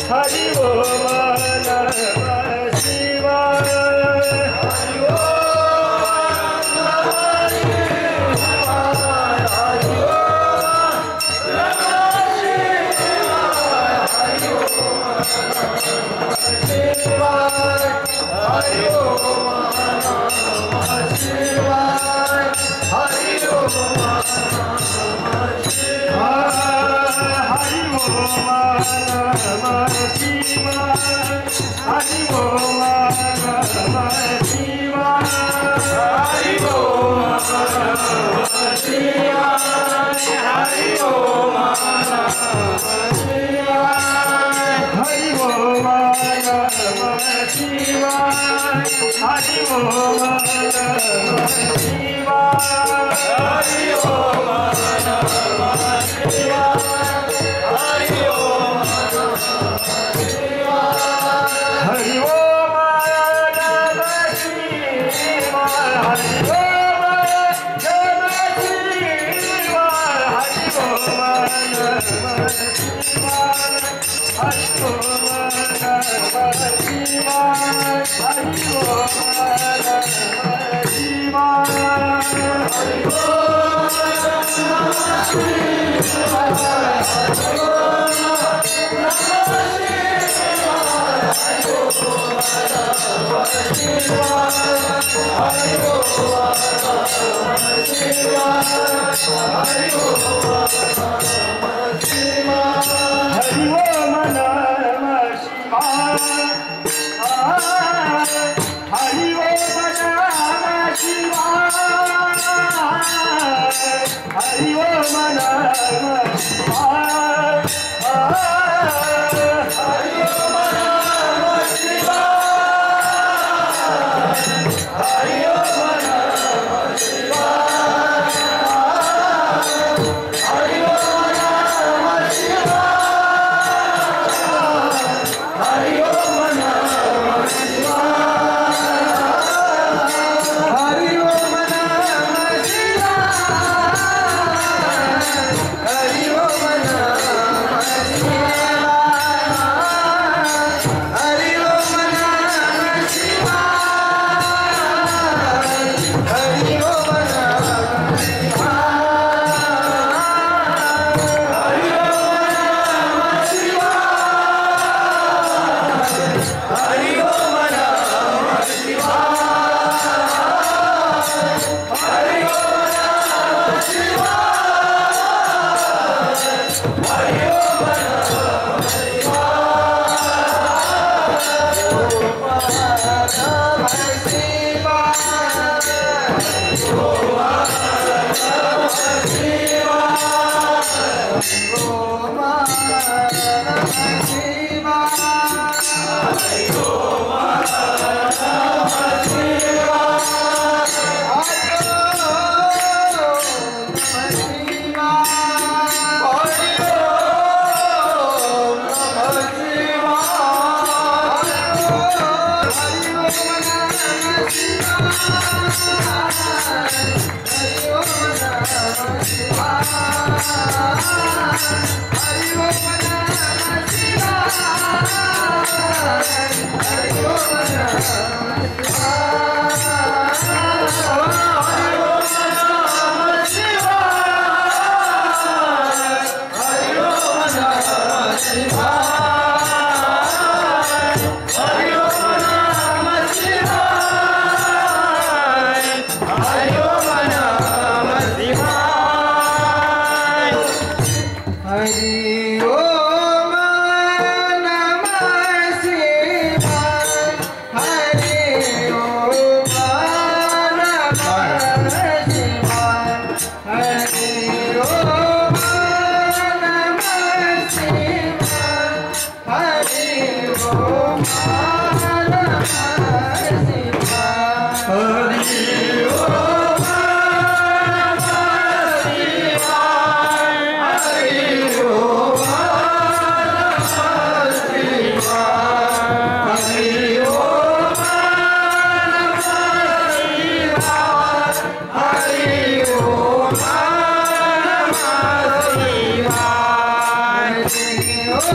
हरि ओम नमः शिवाय हरि ओम नमः शिवाय हरि ओम नमः शिवाय हरि ओम नमः शिवाय हरि ओम नमः शिवाय हरि ओम नमः शिवाय हरि ओम नमः शिवाय हरि ओम नमः शिवाय हरि ओम नमः शिवाय हरि ओम नमः शिवाय हरि ओम नमः शिवाय हरि ओम नमः शिवाय हरि ओम नमः शिवाय हरि ओम हरि ओम नमः शिवाय हरि ओम नमः शिवाय हरि ओम नमः शिवाय हरि ओम नमः शिवाय हरि ओम नमः शिवाय हरि ओम नमः Oh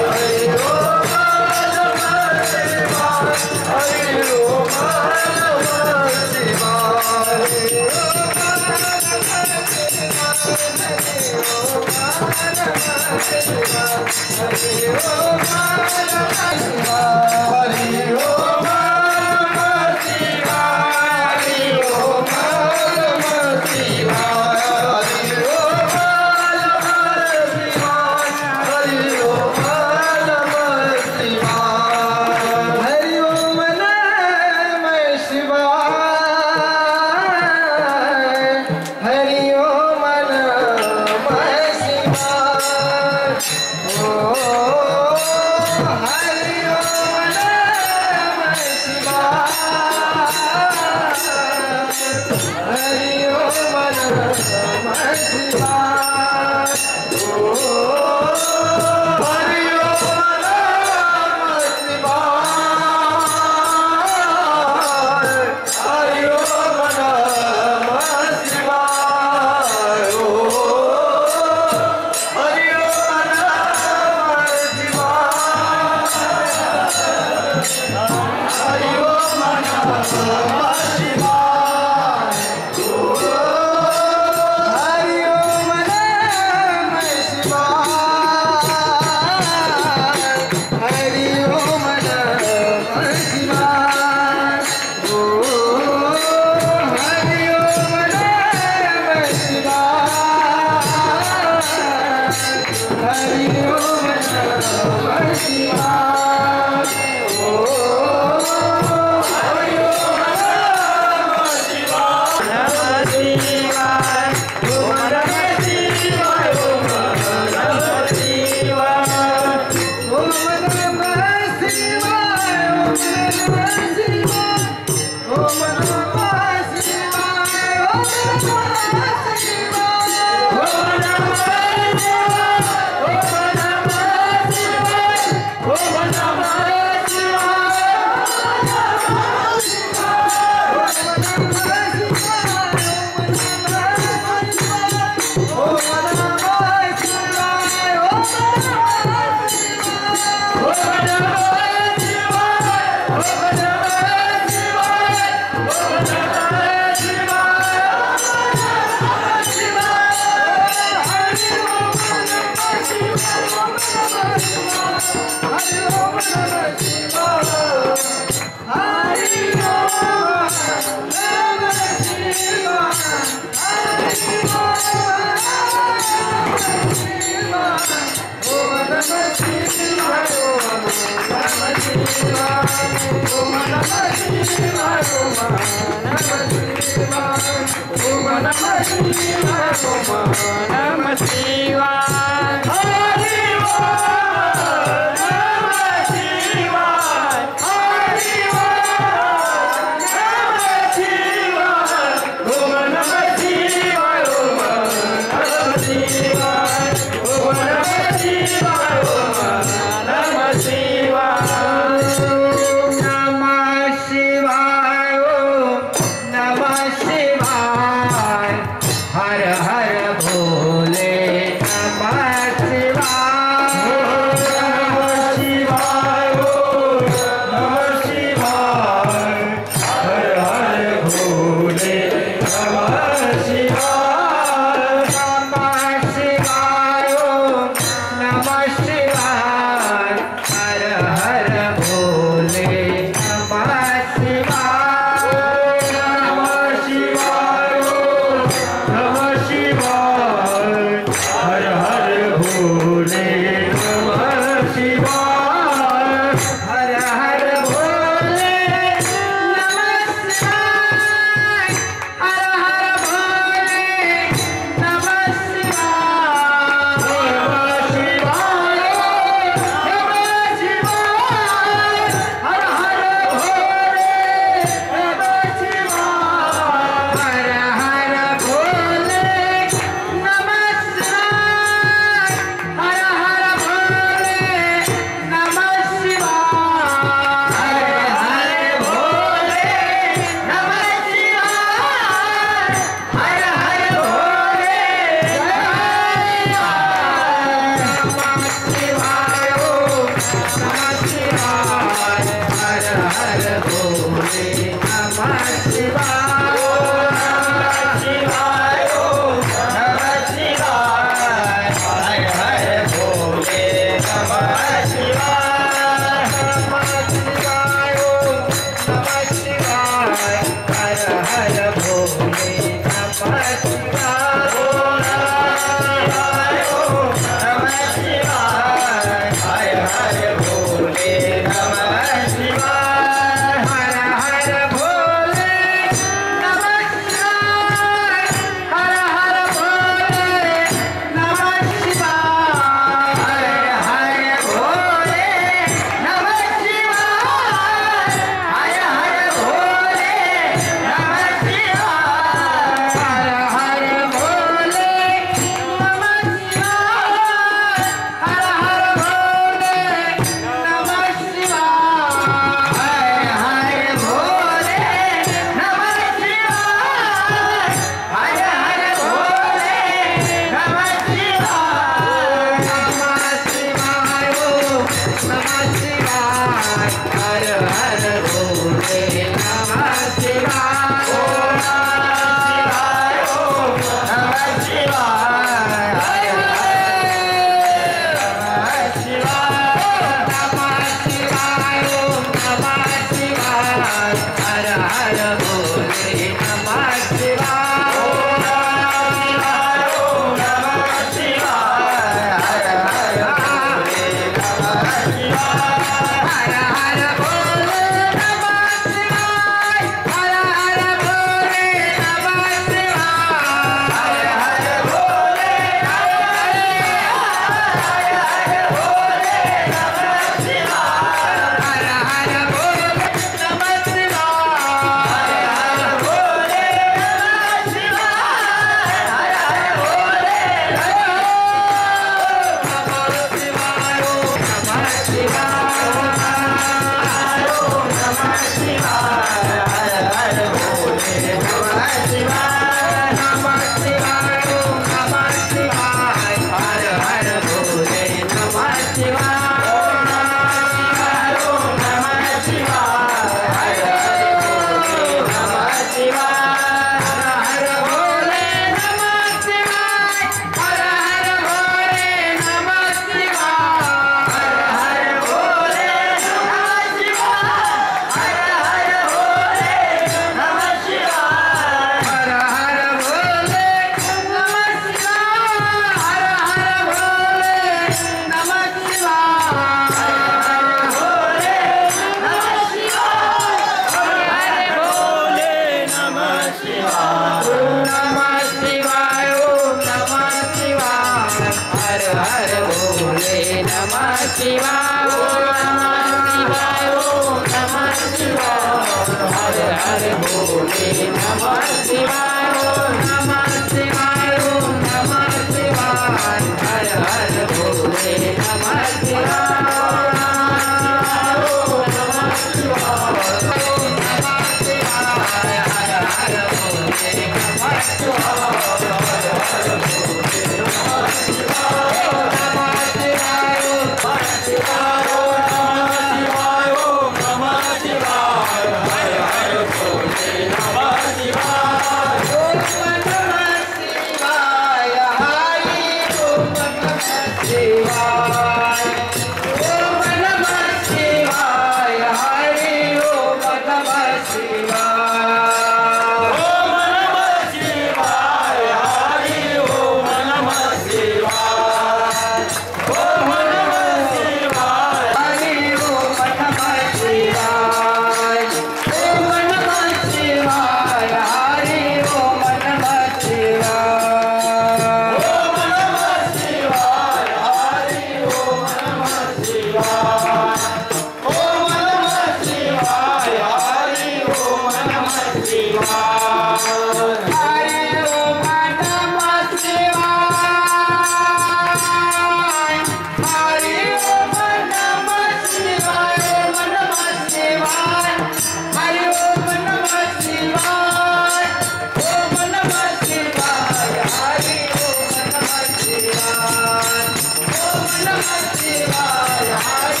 Shiva,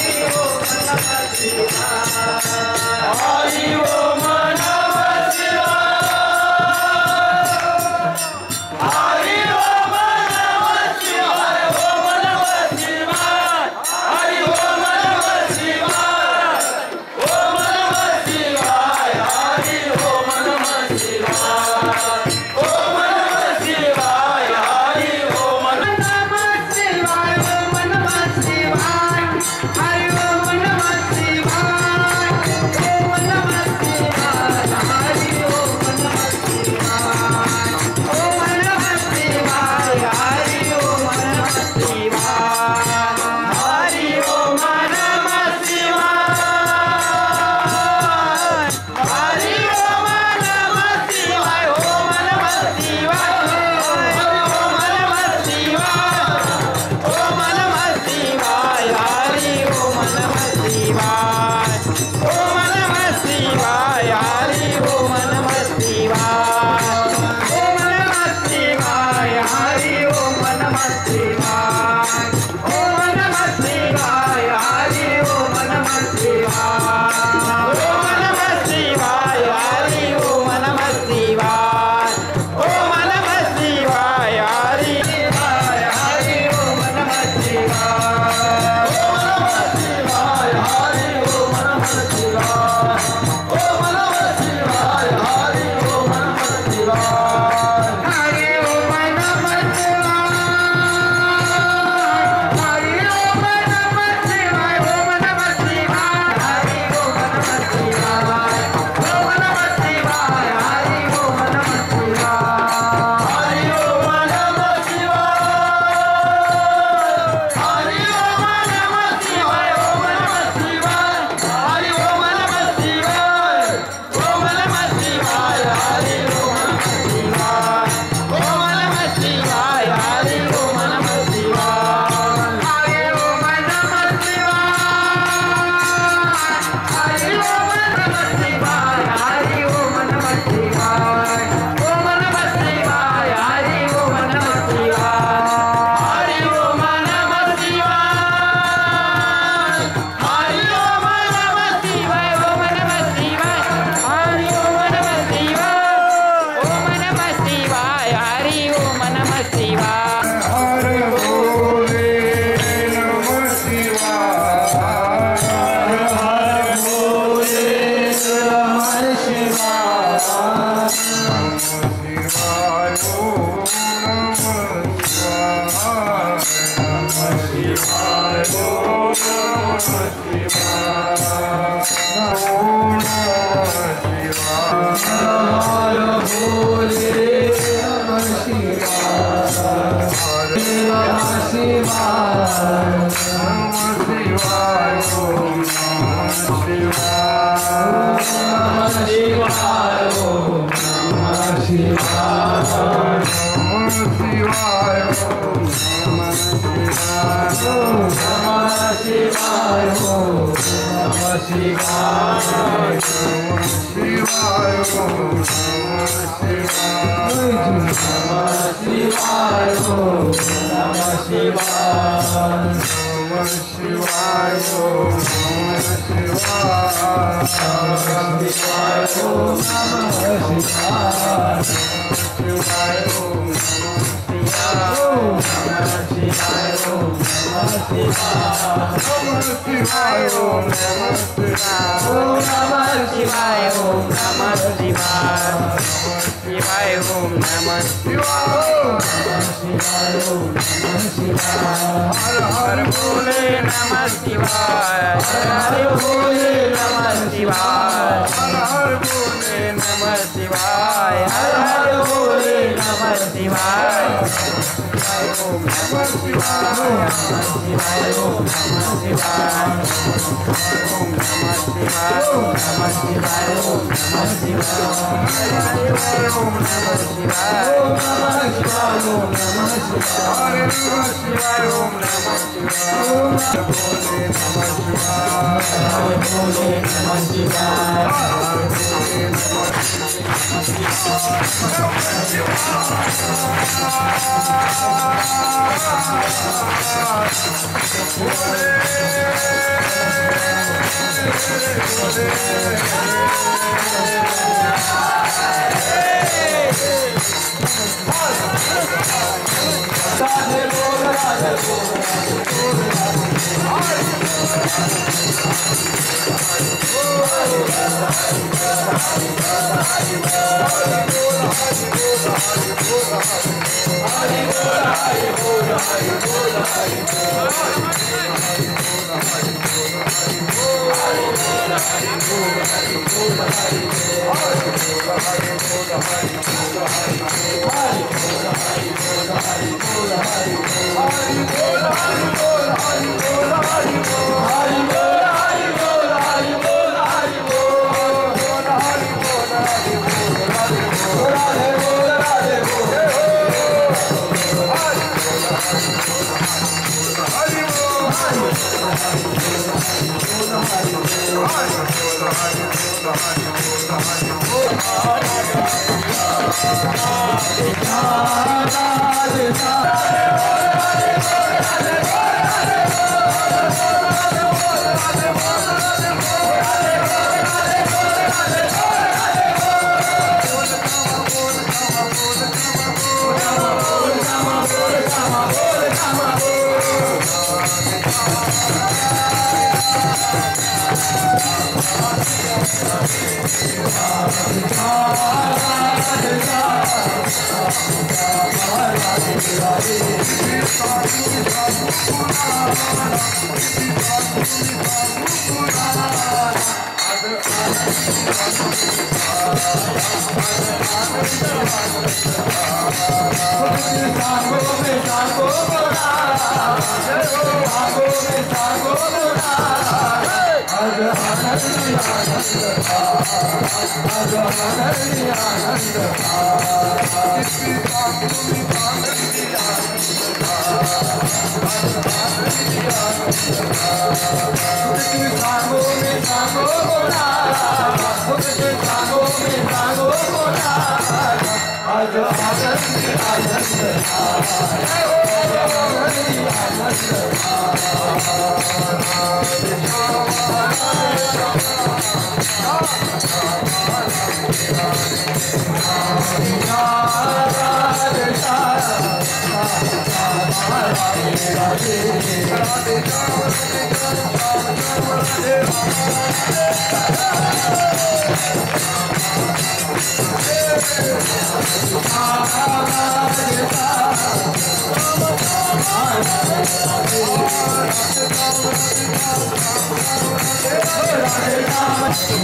Hare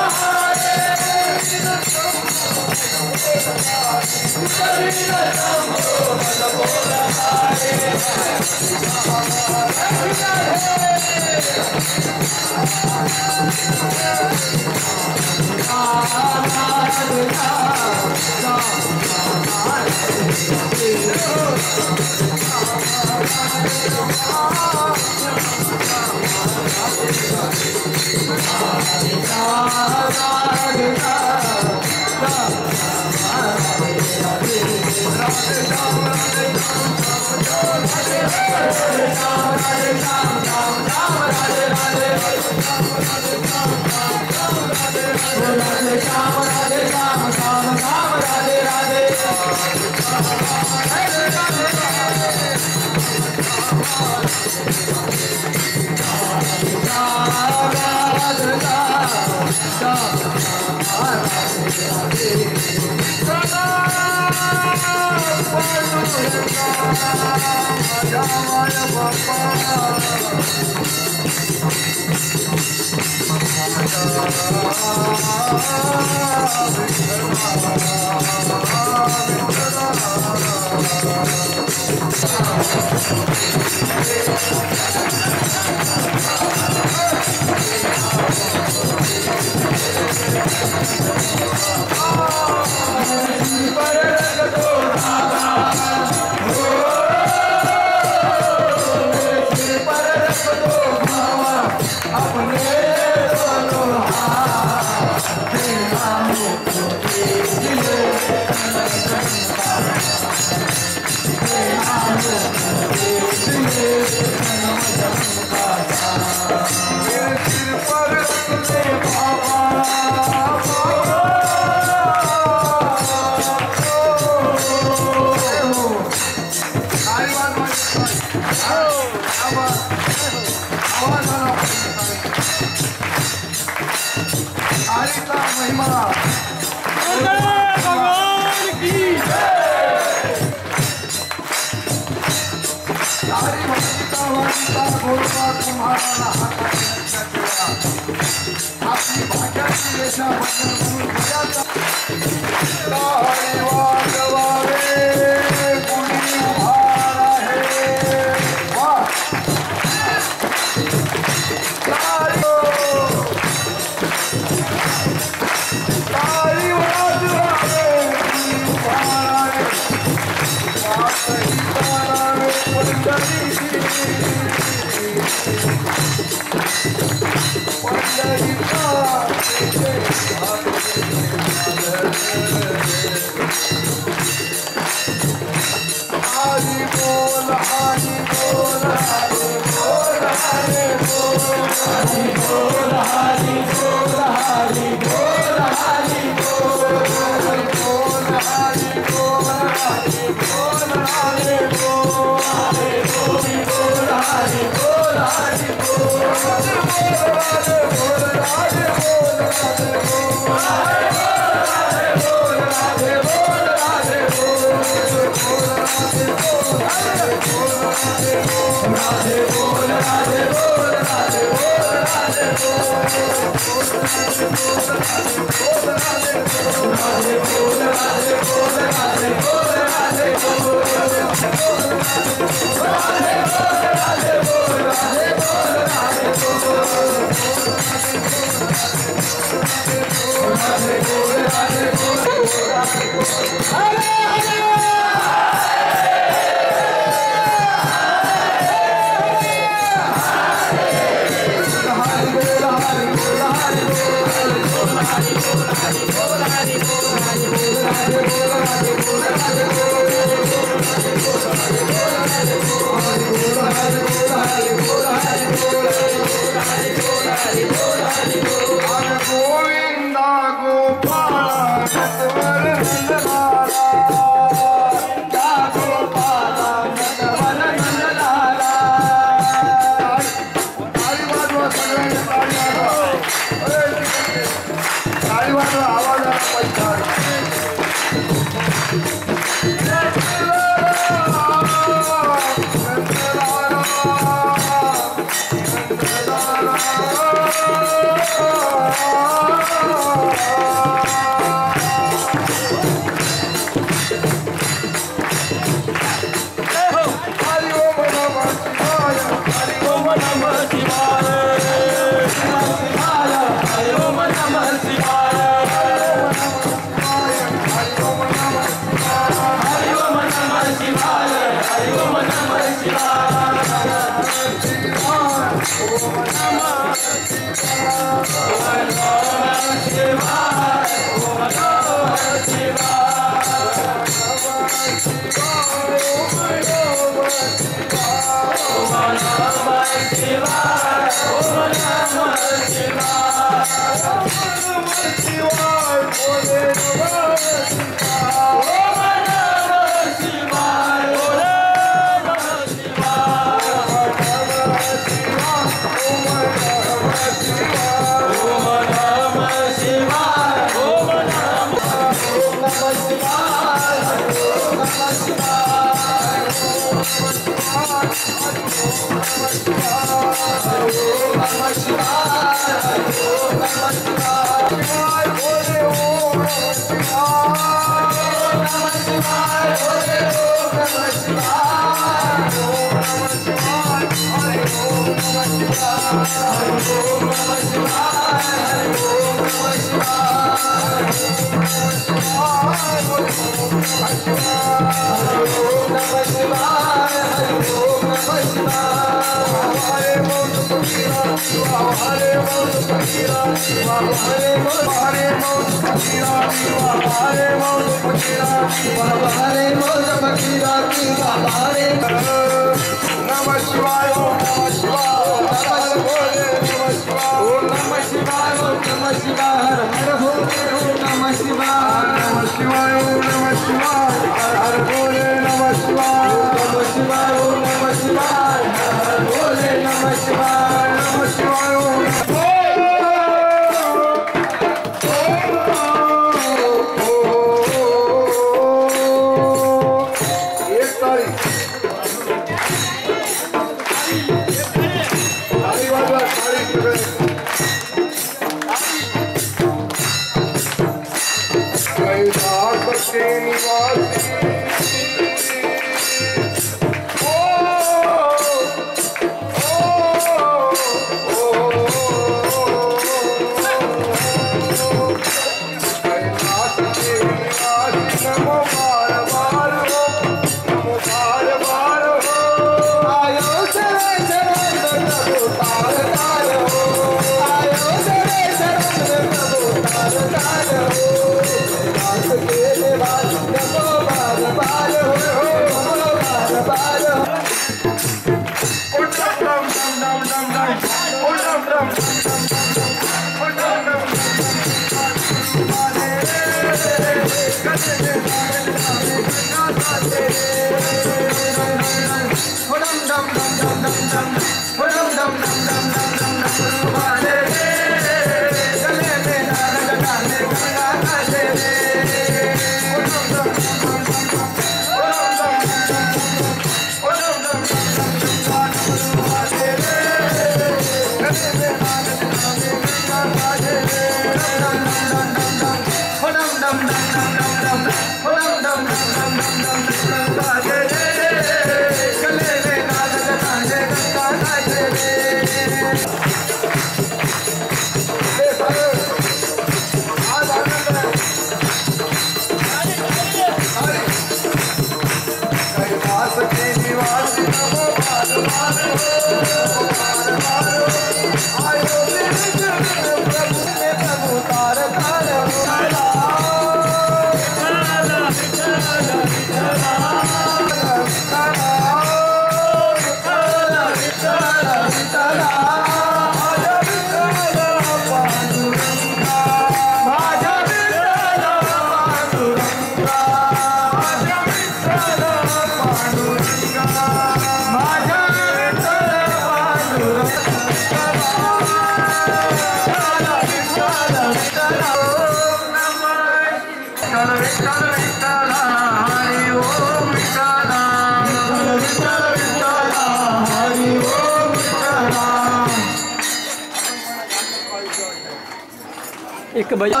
एक बजा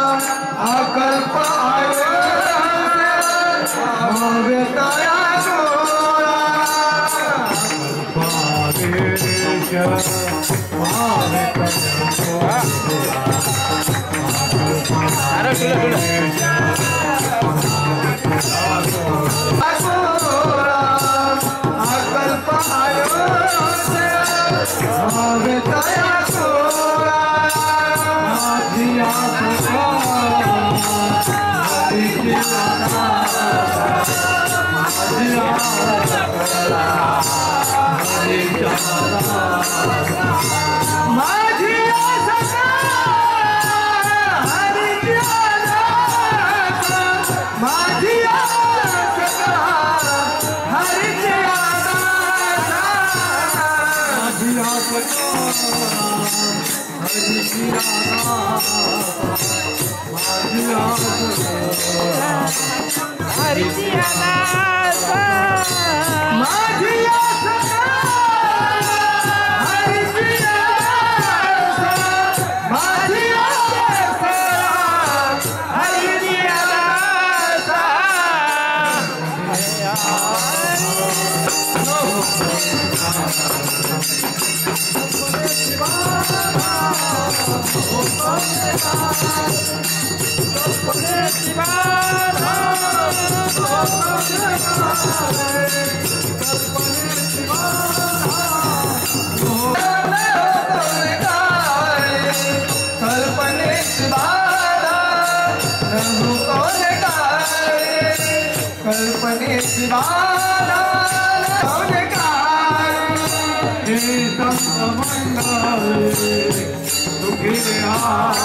अकल्प He is on the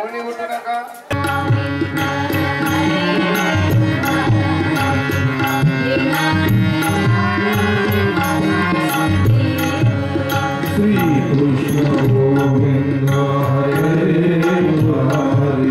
कोणी उठू नका. श्री कृष्ण गोविंद हरे मुरारी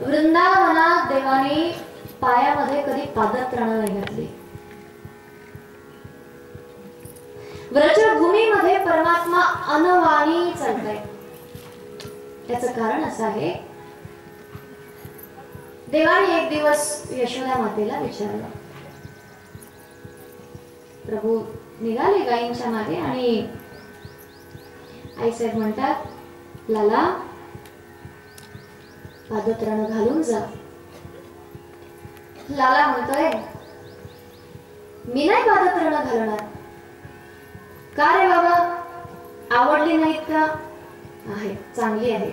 वृंदावनात देवाने पायामध्ये कधी पादत्राण नाही घातली. व्रजभूमीमध्ये परमात्मा अनवाणी चालताय. त्याचं कारण असं आहे, देवाने एक दिवस यशोदा मातेला विचारलं. प्रभू निघाले गायींच्या मागे आणि आईसाहेब म्हणतात, लाला पादत्राण घालून जा. लाला म्हणतोय, मी नाही पादत्राण घालणार. का रे बाबा, आवडली नाहीत का? आहे, चांगली आहे,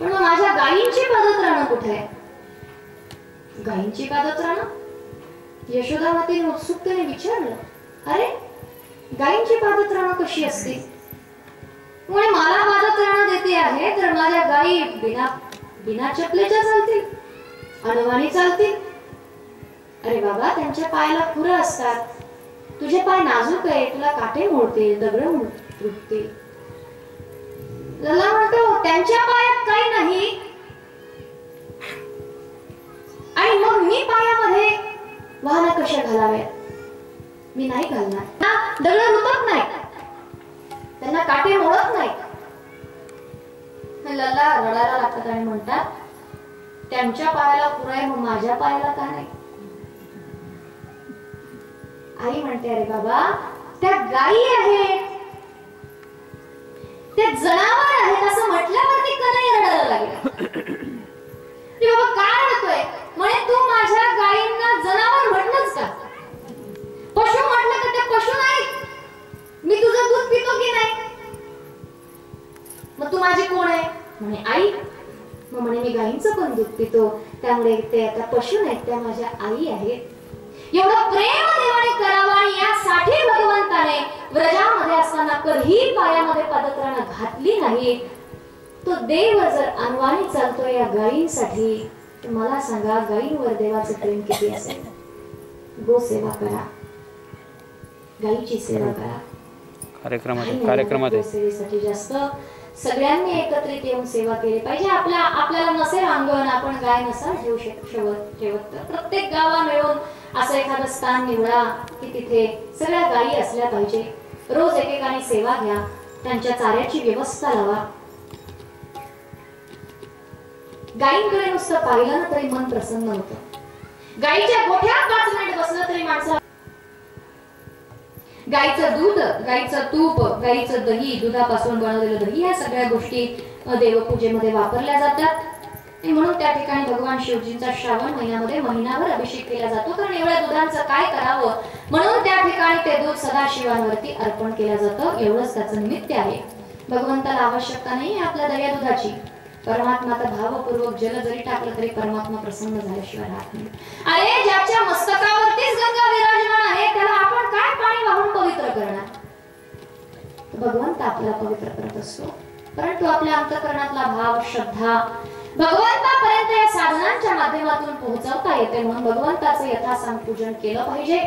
पण माझ्या गायींची पादत्राण कुठे आहे? गायींची पादत्राण? यशोदा मातेने उत्सुकतेने विचारलं. अरे, गायींची पादत्राण कशी असते? मुळे मला पादत्राण देते आहे तर माझ्या गायी बिना चपलेच्या चालतील, अनवाणी चालतील? अरे बाबा, त्यांच्या पायाला खुरं असतात. तुझे पाय नाजूक आहे, तुला काटे मोडतील, दगड तुटतील. लला म्हणतो, त्यांच्या पायात काही नाही आणि मग मी पायामध्ये वाहन कशा घालाव्यात? मी नाही घालणार. दगड रुतत नाही, त्यांना काटे मोडत नाही. लला रडायला लागतात आणि म्हणतात, त्यांच्या पायाला पुरा आहे, मग माझ्या पायाला का नाही? आई म्हणते, अरे बाबा, त्या गायी आहेत, ते जनावर आहेत असं म्हटल्यावरती का नाही रडायला लागला? बाबा काय रडतोय? म्हणे तू माझ्या गायींना जनावर म्हटलंच का? पशु म्हटलं का ते पशु नाही? मी तुझं दूध पितो की नाही? मग तू माझी कोण आहे? म्हणे आई. मग म्हणे मी गायींचं पण दूध पितो, त्यामुळे ते आता पशु नाहीत, त्या माझ्या आई आहेत. एवढं प्रेम देवाने करावं आणि यासाठी भगवंताने व्रजामध्ये असताना कधीही पायामध्ये पदत्राणा घातली नाही. तो देव जर अनवाणी चालतोय या गायींसाठी, तर मला सांगा गायींवर देवाचं प्रेम किती असेल? गो सेवा करा, गायीची सेवा करा. कार्यक्रमात सेवेसाठी जास्त सगळ्यांनी एकत्रित येऊन सेवा केली पाहिजे. आपल्याला नसेल अंगण, आपण गाय नसाल ठेवत, प्रत्येक गावा मिळून असं एखादं स्थान निवडा की तिथे सगळ्या गायी असल्या पाहिजे. रोज एकेकाने सेवा घ्या, त्यांच्या चाऱ्याची व्यवस्था लावा. गायींकडे नुसतं पाहिलं ना तरी मन प्रसन्न होतं. गायीच्या गोठ्यात 5 मिनिट बसलं तरी माणसा गायीचं दूध, गायीचं तूप, गायीचं दही, दुधापासून बनवलेलं दही, या सगळ्या गोष्टी देवपूजेमध्ये वापरल्या जातात. म्हणून त्या ठिकाणी भगवान शिवजींचा श्रावण महिन्यामध्ये महिनाभर अभिषेक केला जातो. कारण एवढ्या दुधांचं काय करावं, म्हणून त्या ठिकाणी ते दूध सदाशिवांवरती अर्पण केलं जातं. एवढंच त्याचं निमित्त आहे. भगवंताला आवश्यकता नाही आपल्या दया दुधाची. परमात्माचा भावपूर्वक जल जरी टाकलं तरी परमात्मा प्रसन्न झाल्याशिवाय राहत नाही. अरे ज्याच्या मस्तकावरतीच गंगा विराजमान आहे, त्याला आपण काय पाणी वाहून पवित्र करणार? भगवंत आपल्याला पवित्र करत असतो, परंतु आपल्या अंतःकरणातला भाव, श्रद्धा भगवंतापर्यंत या साधनांच्या माध्यमातून पोहोचवता येते. म्हणून भगवंताचं यथासांग पूजन केलं पाहिजे.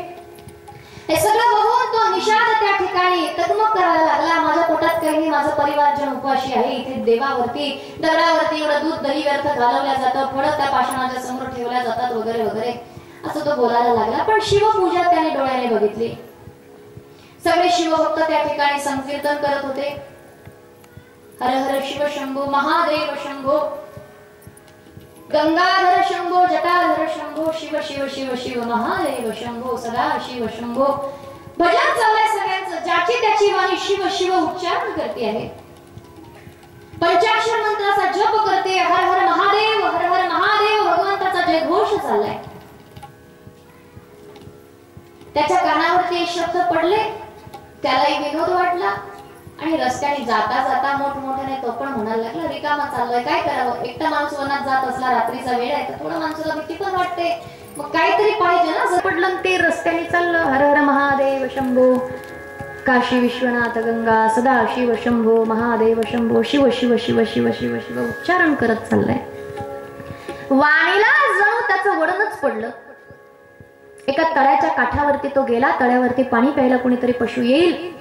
हे सगळं बघून तो निषाद त्या ठिकाणी तगमग करायला लागला. माझ्या पोटात काही नाही, माझं परिवारजन उपाशी आहे. इथे देवावरती, दगडावरती एवढं दूध दही व्यर्थ घालवल्या जातं, फळं त्या पाषाणाच्या समोर ठेवल्या जातात वगैरे वगैरे असं तो बोलायला लागला. पण शिवपूजा त्याने डोळ्याने बघितली. सगळे शिवभक्त त्या ठिकाणी संकीर्तन करत होते. हर हर शिव शंभो, महादेव शंभो, गंगाधर शंभो, जटाधर शंभो, शिव शिव शिव शिव, महादेव शंभो, सदा शिव शंभो. भजन चाललंय सगळ्यांचं. ज्याची त्याची वाणी शिव शिव उच्चारण करते आहे. पंचाक्षर मंत्राचा जप करते. हर हर महादेव, हर हर महादेव, भगवंताचा जयघोष चाललाय. त्याच्या कानावरती शब्द पडले, त्यालाही विनोद वाटला आणि रस्त्याने जाता जाता मोठमोठ्याने तो पण म्हणायला लागला, रिकामा चाललोय, काय करावं? एकटा माणूस वनात जात असला, रात्रीचा वेळ आहे, तर थोडं माणसाला भीती पण वाटते, मग काहीतरी पाहिजे ना. झपडलं ते रस्त्याने चाललं. हर हर महादेव शंभो, काशी विश्वनाथ गंगा, सदा शिव शंभो, महादेव शंभो, शिव शिव शिव शिव शिव शिव उच्चारण करत चाललंय. वाणीला जणू त्याचं वडणच पडलं. एका तळ्याच्या काठावरती तो गेला. तळ्यावरती पाणी प्यायला कोणीतरी पशु येईल,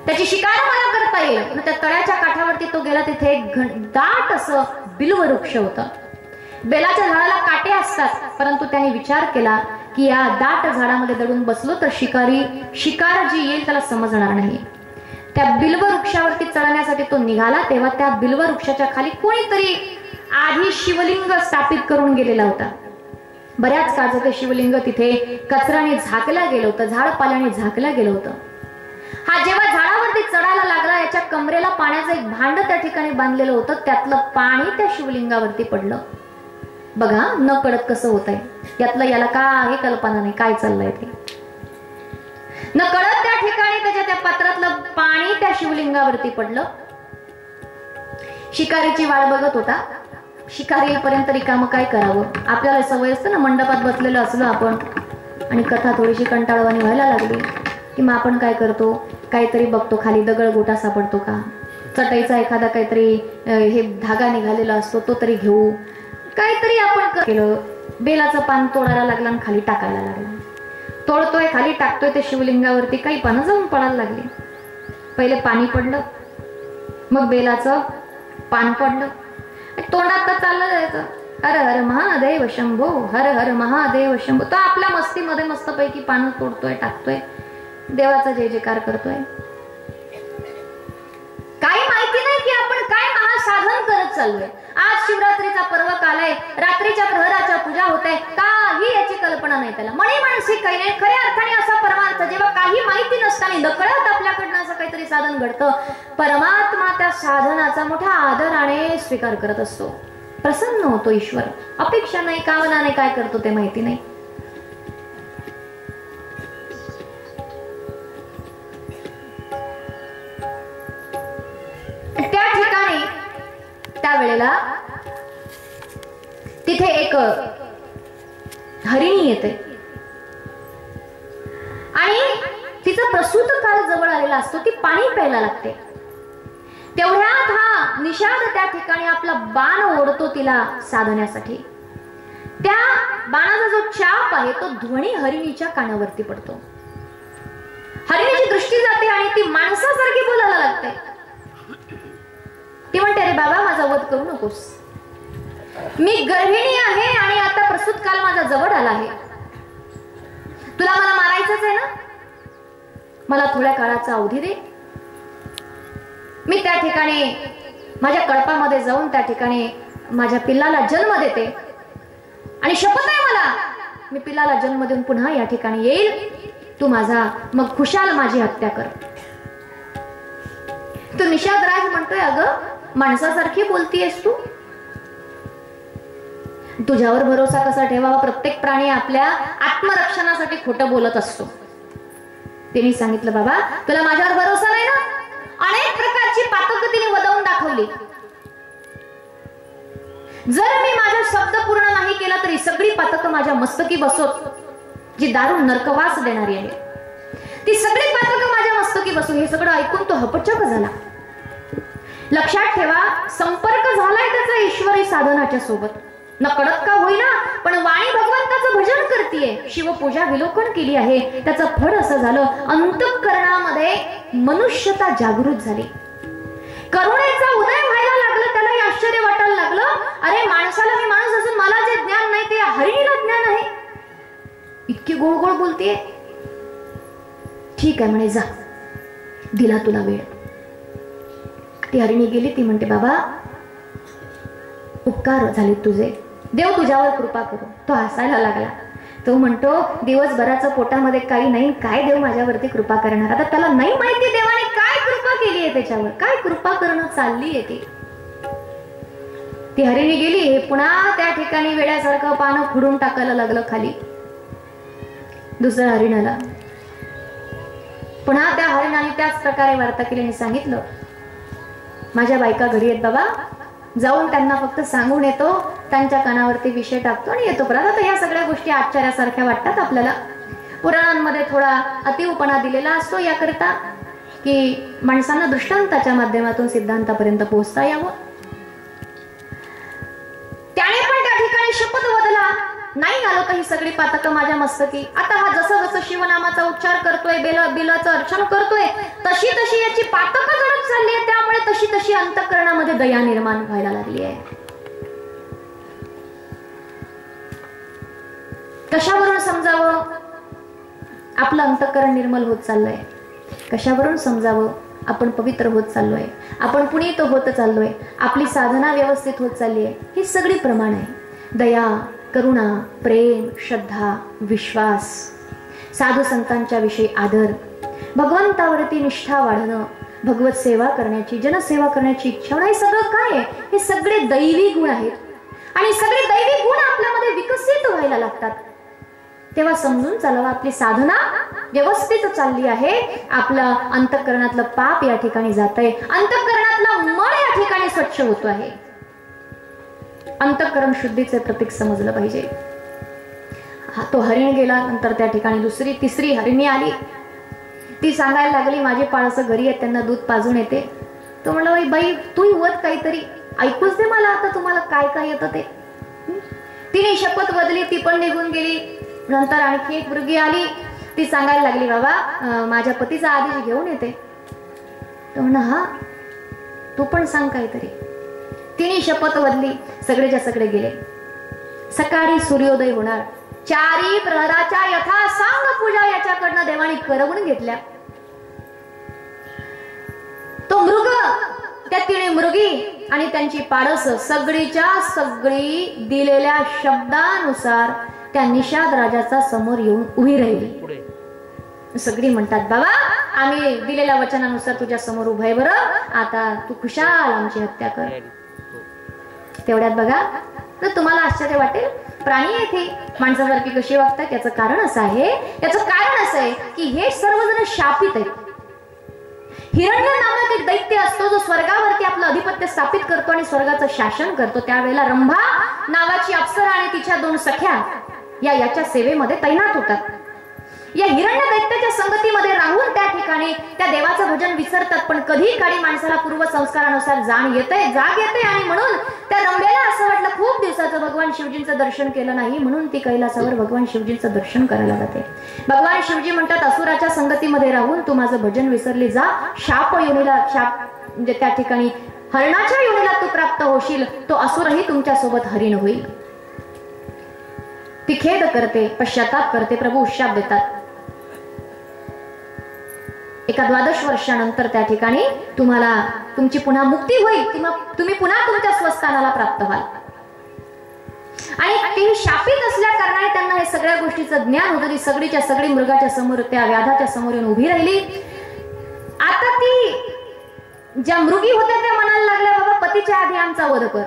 त्याची शिकार मला करता येईल. त्या तळ्याच्या काठावरती तो गेला. तिथे एक दाट असं बिल्व वृक्ष होता. बेलाच्या झाडाला काटे असतात, परंतु त्याने विचार केला की या दाट झाडामध्ये दडून बसलो तर शिकार जी येईल त्याला समजणार नाही. त्या बिल्व वृक्षावरती चढण्यासाठी तो निघाला. तेव्हा त्या बिल्व वृक्षाच्या खाली कोणीतरी आधी शिवलिंग स्थापित करून गेलेला होता. बऱ्याच काळचं ते शिवलिंग तिथे कचराने झाकलं गेलं होतं, झाडपाल्याने झाकलं गेलं होतं. हा जेव्हा झाडावरती चढायला लागला, याच्या कमरेला पाण्याचं एक भांड त्या ठिकाणी बांधलेलं होतं. त्यातलं पाणी त्या शिवलिंगावरती पडलं. बघा न कळत कसं होतंय. यातलं याला काही कल्पना नाही काय चाललंय ते. न कळत त्या ठिकाणी त्या पात्रातलं पाणी त्या शिवलिंगावरती पडलं. शिकारीची वाट बघत होता. शिकारी येईपर्यंत रिकामं काय करावं. आपल्याला सवय असतं ना, मंडपात बसलेलो असलो आपण आणि कथा थोडीशी कंटाळवाणी व्हायला लागली की मग आपण काय करतो, काहीतरी बघतो खाली दगड गोटा सापडतो का, चटईचा एखादा काहीतरी हे धागा निघालेला असतो तो तरी घेऊ, काहीतरी आपण केलं. बेलाचं पान तोडायला लागला आणि खाली टाकायला लागला. तोडतोय, खाली टाकतोय, ते शिवलिंगावरती काही पानं जाऊन पडायला लागली. पहिले पाणी पडलं, मग बेलाचं पान पडलं. तोंडात तर चाललं जायचं हर हर महादेव शंभो, हर हर महादेव शंभो. तो आपल्या मस्तीमध्ये मस्तपैकी पानं तोडतोय, टाकतोय, देवाचा जय जयकार करतोय. काही माहिती नाही की आपण काय महासाधन करत चाललोय. आज शिवरात्रीचा पर्व काल आहे, रात्रीच्या प्रहराच्या पूजा होत आहे, काही याची कल्पना नाही त्याला. मणी मानसिक काही नाही. खऱ्या अर्थाने असा परमार्थ जेव्हा काही माहिती नसताना नकळत आपल्याकडनं असं काहीतरी साधन घडतं, परमात्मा त्या साधनाचा मोठ्या आदराने स्वीकार करत असतो. प्रसन्न होतो ईश्वर. अपेक्षा नाही, कामना नाही, काय करतो ते माहिती नाही. त्या ठिकाणी त्यावेळेला तिथे एक हरिणी येते आणि तिचा प्रसूत काळ जवळ आलेला असतो. ती पाणी प्यायला लागते. तेवढ्यात हा निषाद त्या ठिकाणी आपला बाण ओढतो तिला साधण्यासाठी. त्या बाणाचा जो चाप आहे तो ध्वनी हरिणीच्या कानावरती पडतो. हरिणीची दृष्टी जाते आणि ती माणसासारखी बोलायला लागते. ती म्हणते, अरे बाबा, माझा वध करू नकोस. मी गर्भिणी आहे आणि आता प्रसूत काल माझा जवळ आला आहे. तुला मला मारायचंच आहे ना? मला थोड्या काळाचा अवधी दे. मी त्या ठिकाणी माझ्या कळपामध्ये जाऊन त्या ठिकाणी माझ्या पिल्लाला जन्म देते आणि शपथ आहे मला, मी पिल्लाला जन्म देऊन पुन्हा या ठिकाणी येईल. तू माझा मग खुशाल माझी हत्या कर. तो निषादराज म्हणतोय, अगं माणसासारखी बोलतीयस तू. तुझ्यावर भरोसा कसा ठेवावा? प्रत्येक प्राणी आपल्या आत्मरक्षणासाठी खोटं बोलत असतो. तिने सांगितलं, बाबा तुला माझ्यावर भरोसा नाही ना? अनेक प्रकारची पातकं तिने वदवून दाखवली. जर मी माझा शब्द पूर्ण नाही केला तरी सगळी पातकं माझ्या मस्तकी बसोत, जी दारुण नरकवास देणारी आहे. ती सगळी पातकं माझ्या मस्तकी बसो. हे सगळं ऐकून तो हपचक झाला. लक्षात ठेवा, संपर्क झालाय त्याचा ईश्वरी साधनाच्या सोबत. न कळत का होईना, पण वाणी भगवंताचं भजन करतीये, शिवपूजा विलोकन केली आहे. त्याचं फळ असं झालं, अंतःकरणामध्ये मनुष्यता जागृत झाली. करुणेचा उदय व्हायला लागलं. त्यालाही आश्चर्य वाटायला लागलं, अरे माणसाला मी माणूस असून मला जे ज्ञान नाही ते हरिणीला ज्ञान आहे. इतकी गोड गोड बोलतीये. ठीक आहे म्हणे, जा, दिला तुला वेळ. ती हरिणी गेली. ती म्हणते, बाबा उपकार झाले तुझे, देव तुझ्यावर कृपा करू. तो हसायला लागला. तो म्हणतो, दिवसभराचं पोटामध्ये काही नाही, काय देव माझ्यावरती कृपा करणार? आता त्याला नाही माहिती देवाने काय कृपा केली आहे त्याच्यावर, काय कृपा करणं चालली आहे ती. ती हरिणी गेली. हे पुन्हा त्या ठिकाणी वेड्यासारखं पानं खुडून टाकायला लागलं खाली. दुसऱ्या हरिणाला पुन्हा त्या हरिणाने त्याच प्रकारे वार्ता केली आणि सांगितलं, माझ्या बायका घरी आहेत बाबा, जाऊन त्यांना फक्त सांगून येतो, त्यांच्या कानावरती विषय टाकतो आणि येतो परत. आता या सगळ्या गोष्टी आश्चर्यासारख्या वाटतात आपल्याला. पुराणांमध्ये थोडा अतिवपणा दिलेला असतो याकरिता की माणसांना दृष्टांताच्या माध्यमातून सिद्धांतापर्यंत पोहोचता यावं. त्याने पण त्या ठिकाणी शपथ बदला, नाही आलो तर ही सगळी पातकं माझ्या मस्तकी. आता हा जसं जसं शिवनामाचा उच्चार करतोय, बिलाचं अर्चन करतोय, तशी तशी याची पातकं घडत चालली आहे. त्यामुळे तशी तशी अंतःकरणामध्ये दया निर्माण व्हायला लागली आहे. कशावरून समजावं आपलं अंतःकरण निर्मल होत चाललंय? कशावरून समजावं आपण पवित्र होत चाललोय, आपण पुनीत होत चाललोय, आपली साधना व्यवस्थित होत चालली आहे? ही सगळी प्रमाण आहे. दया, करुणा, प्रेम, श्रद्धा, विश्वास, साधू संतांच्या विषयी आदर, भगवंतावरती निष्ठा वाढणं, भगवत सेवा करण्याची, जनसेवा करण्याची इच्छा, हे सगळं काय आहे? हे सगळे दैवी गुण आहेत. आणि सगळे दैवी गुण आपल्यामध्ये विकसित व्हायला लागतात. तेव्हा समजून चालावं आपली साधना व्यवस्थित चालली आहे. आपलं अंतःकरणातलं पाप या ठिकाणी जात आहे, अंतःकरणातला मळ या ठिकाणी स्वच्छ होतो आहे. अंतःकरण शुद्धीचे प्रतीक समजलं पाहिजे. तो हरिण गेला. नंतर त्या ठिकाणी तिसरी हरिणी आली. ती सांगायला लागली, माझे पाळसं घरी आहेत, त्यांना दूध पाजून येते. तो म्हणला, बाई तू वत काहीतरी, ऐकूच दे मला आता तुम्हाला काय काय येतं ते. तिने शपथ बदली, ती पण निघून गेली. नंतर आणखी एक मुलगी आली. ती सांगायला लागली, बाबा माझ्या पतीचा आदेश घेऊन येते. तो म्हणा, हा तू पण सांग काहीतरी. तिने शपथ बदली. सगळेच्या सगळे गेले. सकाळी सूर्योदय होणार. चारी प्रहराच्या यथा सांग पूजा याच्याकडनं देवाने करवून घेतल्या. तो मृग त्या तिने मृगी आणि त्यांची पाडस सगळीच्या सगळी दिलेल्या शब्दानुसार त्या निषाद राजाचा समोर येऊन उभी राहिली. सगळी म्हणतात बाबा आम्ही दिलेल्या वचनानुसार तुझ्या समोर उभा आहे बरं, आता तू खुशाल आमची हत्या कर. तेवढ्यात बघा तर तुम्हाला आश्चर्य वाटेल, प्राणी येथे माणसासारखी कशी वागतात. याचं कारण असं आहे की हे सर्वजण शापित आहेत. हिरण्य नामक एक दैत्य असतो जो स्वर्गावरती आपलं अधिपत्य स्थापित करतो आणि स्वर्गाचं शासन करतो. त्यावेळेला रंभा नावाची अप्सरा आणि तिच्या 2 सख्या याच्या सेवेमध्ये तैनात होतात. या हिरण्य दैत्याच्या संगतीमध्ये राहून त्या ठिकाणी त्या देवाचं भजन विसरतात. पण कधी काळी माणसाला पूर्व संस्कारानुसार जाग येते आणि म्हणून त्या रंभेला असं वाटलं खूप दिवसाचं भगवान शिवजींचं दर्शन केलं नाही, म्हणून ती कैलासावर भगवान शिवजींचं दर्शन करायला जाते. भगवान शिवजी म्हणतात असुराच्या संगतीमध्ये राहून तू माझं भजन विसरली जा, शाप म्हणजे त्या ठिकाणी हरणाच्या योनीला तू प्राप्त होशील, तो असुरही तुमच्या सोबत हरिण होईल. ती खेद करते, पश्चाताप करते, प्रभू उशाप देतात. एका 12 वर्षानंतर त्या ठिकाणी तुमची पुन्हा मुक्ती होईल, तुम्ही पुन्हा तुमच्या स्वस्थानाला प्राप्त व्हाल. आणि ते शापित असल्या कारणाने त्यांना हे सगळ्या गोष्टीचं ज्ञान होतं. ती सगळीच्या सगळी मृगाच्या समोर त्या व्याधाच्या समोर येऊन उभी राहिली. आता ती ज्या मृगी होत्या त्या म्हणायला लागल्या बाबा पतीच्या आधी आमचा वध कर.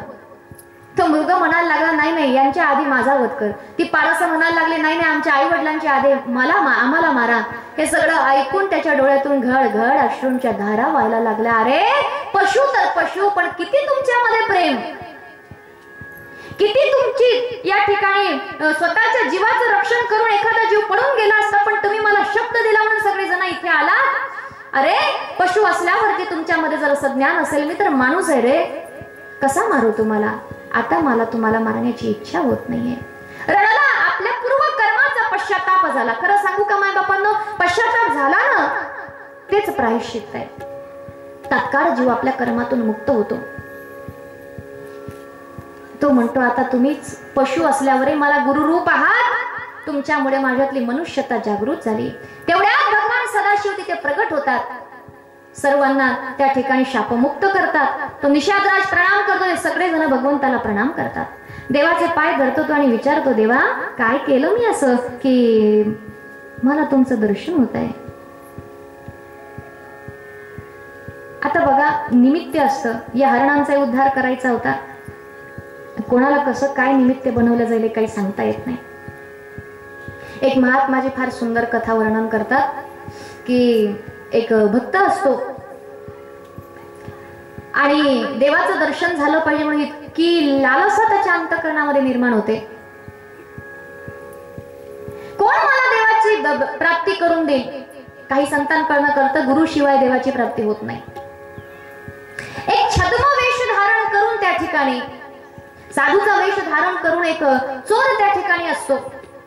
तो मृग म्हणायला लागला नाही यांच्या आधी माझा वध कर. ती पारस म्हणायला लागली नाही आमच्या आई वडिलांच्या आधी आम्हाला मारा. हे सगळं ऐकून त्याच्या डोळ्यातून घड घड अश्रूंच्या धारा व्हायला लागल्या. अरे पशु तर पशु, पण किती तुमच्यामध्ये प्रेम, किती तुमची या ठिकाणी स्वतःच्या जीवाचं रक्षण करून एखादा जीव पडून गेला असता, पण तुम्ही मला शब्द दिला म्हणून सगळेजण इथे आला. अरे पशु असल्यावरती तुमच्यामध्ये जर असं ज्ञान असेल, मी तर माणूस आहे रे, कसा मारू तुम्हाला. आता मला तुम्हाला मारण्याची इच्छा होत नाहीये. रणाला आपल्या पूर्व कर्माचा पश्चाताप झाला. खरं सांगू का माय बापांनो, पश्चाताप झाला ना तेच प्रायश्चित्त आहे. तात्काळ जीव आपल्या कर्मातून मुक्त होतो. तो म्हणतो आता तुम्हीच पशु असल्यावर मला गुरुरूप आहात, तुमच्यामुळे माझ्यातली मनुष्यता जागृत झाली. तेवढ्यात भगवान सदाशिव तिथे प्रगट होतात, सर्वांना त्या ठिकाणी शापमुक्त करतात. तो निषादराज प्रणाम करतो, सगळेजण भगवंताला प्रणाम करतात. देवाचे पाय धरतो तो आणि विचारतो देवा काय केलं मी असं की मला तुमचं दर्शन होत आहे. आता बघा निमित्त असतं, या हरणांचा उद्धार करायचा होता. कोणाला कसं काय निमित्त बनवलं जाईल काही सांगता येत नाही. एक महात्माजी फार सुंदर कथा वर्णन करतात की एक भक्त असतो आणि देवाचं दर्शन झालं पाहिजे म्हणून इतकी लालसा त्याच्या अंतःकरणामध्ये निर्माण होते. कोण मला देवाची प्राप्ती करून देईल. काही संतांकडनं करतं, गुरुशिवाय देवाची प्राप्ती होत नाही. एक छद्म वेश धारण करून त्या ठिकाणी साधूचा वेश धारण करून एक चोर त्या ठिकाणी असतो.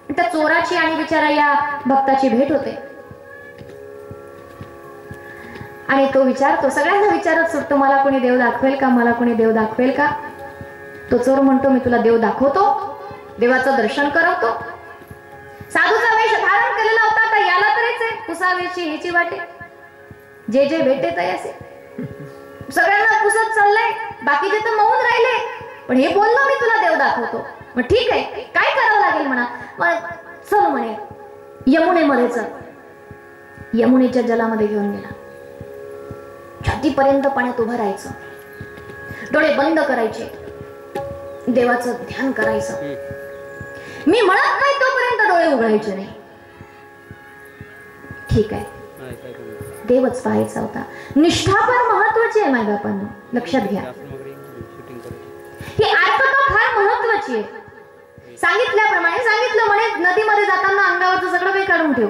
त्या चोराची आणि बिचारा या भक्ताची भेट होते आणि तो विचारतो, सगळ्यांना विचारत सुटतो मला कोणी देव दाखवेल का, मला कोणी देव दाखवेल का. तो चोर म्हणतो मी तुला देव दाखवतो, देवाचं दर्शन करवतो. साधूचा वेश धारण केलेला होता, तर याला तरीच आहे पुसावेची ह्याची वाटे, जे जे भेटे तयासे. सगळ्यांना पुसत चाललंय, बाकीचे तर मौन राहिले, पण हे बोललो मी तुला देव दाखवतो. मग ठीक आहे काय करावं लागेल म्हणा. चल म्हणे यमुनेमध्ये चल. यमुनेच्या जलामध्ये घेऊन गेला. छातीपर्यंत पाण्यात उभं राहायचं, डोळे बंद करायचे, देवाचं ध्यान करायचं. मी म्हणत नाही तोपर्यंत डोळे उघडायचे नाही. ठीक आहे देवच पाहायचा होता. निष्ठा फार महत्वाची आहे माय बापांनो, लक्षात घ्या. ही आर्तता फार महत्वाची आहे. सांगितल्याप्रमाणे सांगितलं म्हणे नदीमध्ये जाताना अंगावरचं सगळं काही काढून ठेव.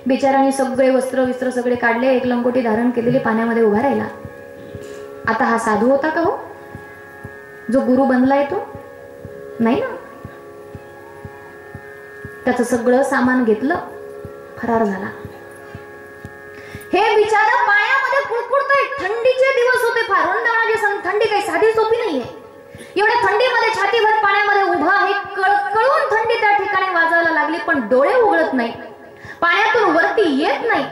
बिचारांनी सगळे वस्त्र सगळे काढले, एक लंगोटी धारण केलेली पाण्यामध्ये उभा राहिला. आता हा साधू होता का हो, जो गुरु बनलाय तो नाही ना. त्याचं सगळं सामान घेतलं, फरार झाला. हे बिचारा पाण्यामध्ये कुडकुडतोय. थंडीचे दिवस होते फार, वंदनाची थंडी काही साधी सोपी नाहीये. एवढ्या थंडीमध्ये छातीभर पाण्यामध्ये उभा आहे, कळकळून थंडी त्या ठिकाणी वाजायला लागली, पण डोळे उघडत नाही, पाण्यातून वरती येत नाही.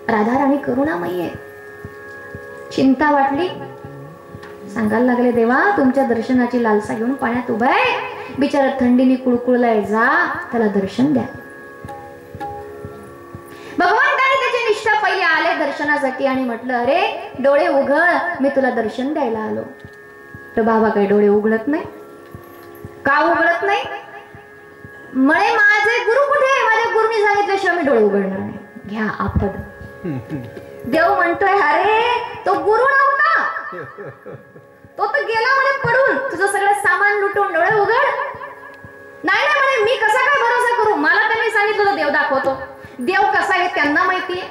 राधा राणी करुणामयी आहे. चिंता वाटली. सांगायला लागले, देवा तुमच्या दर्शनाची लालसा घेऊन पाण्यात उभा आहे, बिचारा थंडीने कुळकुळलाय, जा त्याला दर्शन द्या. भगवंताने त्याची निष्ठा पहिले आले दर्शनासाठी आणि म्हटलं, अरे डोळे उघड, मी तुला दर्शन द्यायला आलो. तर बाबा काही डोळे उघडत नाही. का उघडत नाही? म्हणे माझे गुरु कुठे? माझ्या गुरुनी सांगितल्याशिवाय मी डोळे उघडणार नाही. घ्या आपद. देव म्हणतोय, अरे तो गुरु नव्हता, तो तर गेला म्हणे पडून, तुझं सगळं सामान लुटून. डोळे उघड. नाही नाही म्हणे, मी कसा काय भरोसा करू? मला त्यांनी सांगितलं देव दाखवतो. देव कसा आहे त्यांना माहितीये,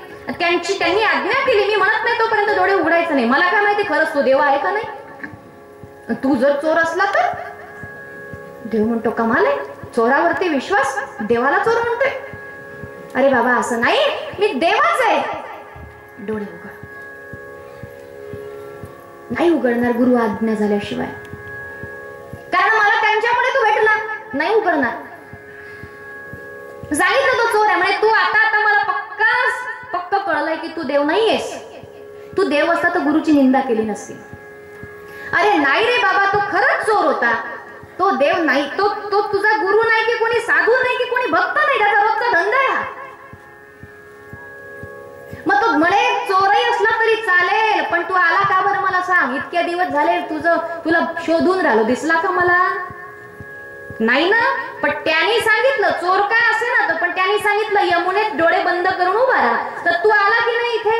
त्यांनी आज्ञा केली, मी म्हणत नाही तोपर्यंत डोळे उघडायचं नाही. मला काय माहिती खरंच तो देव आहे का नाही? तू जर चोर असला तर? देव म्हणतो, कमाल आहे, चोरावरती विश्वास, देवाला चोर म्हणतोय. अरे बाबा असं नाही, मी देवाच आहे. डोळे उघड. नाही उघडणार गुरु आज्ञा झाल्याशिवाय, कारण मला त्यांच्यामुळे तू भेटला. नाही उघडणार. सांगितलं तो चोर आहे म्हणे, तू आता मला पक्क कळलंय की तू देव नाहीयेस. तू देव असता तर गुरुची निंदा केली नसती. अरे नाही रे बाबा, तो खरंच चोर होता, तो देव नाही. तो तुझा गुरु नाही की कोणी साधू नाही की कोणी भक्त नाही, त्याचा रोजचा धंदा आहे. मग तो म्हणे चोरही असला तरी चालेल, पण तू आला का बरं मला सांग. इतके दिवस झाले तुला शोधून राहिलो, दिसला का मला? नाही ना. पण त्यांनी सांगितलं, चोर काय असे ना, पण त्यांनी सांगितलं यमुनेत डोळे बंद करून उभा राहा. तर तू आला की नाही इथे?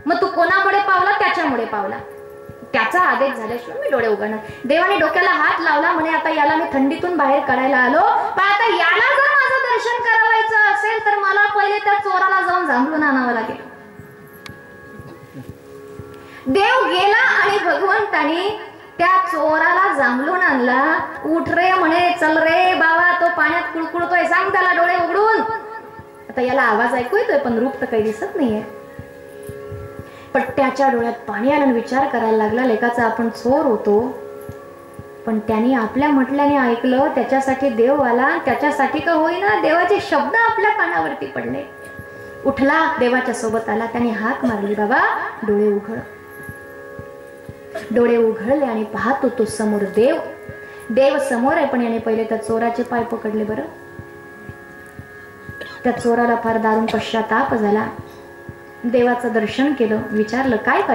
मग तू कोणामुळे पावला? त्याच्यामुळे पावला. त्याचा आदेश झाल्याशिवाय मी डोळे उघडणार. देवाने डोक्याला हात लावला, म्हणे आता याला मी थंडीतून बाहेर काढायला आलो, पण आता याला जर माझं दर्शन करावायचं असेल तर मला पहिले त्या चोराला जाऊन जांभळून आणावं लागेल. देव गेला आणि भगवंतानी त्या चोराला जांभळून आणला. उठ रे म्हणे, चल रे बाबा, तो पाण्यात कुळकुळतोय, सांग त्याला डोळे उघडून. आता याला आवाज ऐकू येतोय पण रूप तर काही दिसत नाहीये. पण त्याच्या डोळ्यात पाणी आलं, विचार करायला लागला, लेकाचा आपण चोर होतो, पण त्यांनी आपल्या म्हटल्याने ऐकलं, त्याच्यासाठी देव आला. त्याच्यासाठी का होईना देवाचे शब्द आपल्या कानावरती पडले. उठला, देवाच्या सोबत आला, त्याने हाक मारली, बाबा डोळे उघड. डोळे उघडले आणि पाहतो तो समोर देव समोर आहे, पण याने पहिले त्या चोराचे पाय पकडले. बरं, त्या चोराला फार दारुण पश्चाताप झाला. देवाचं दर्शन केलं, विचारलं काय पाहिजे.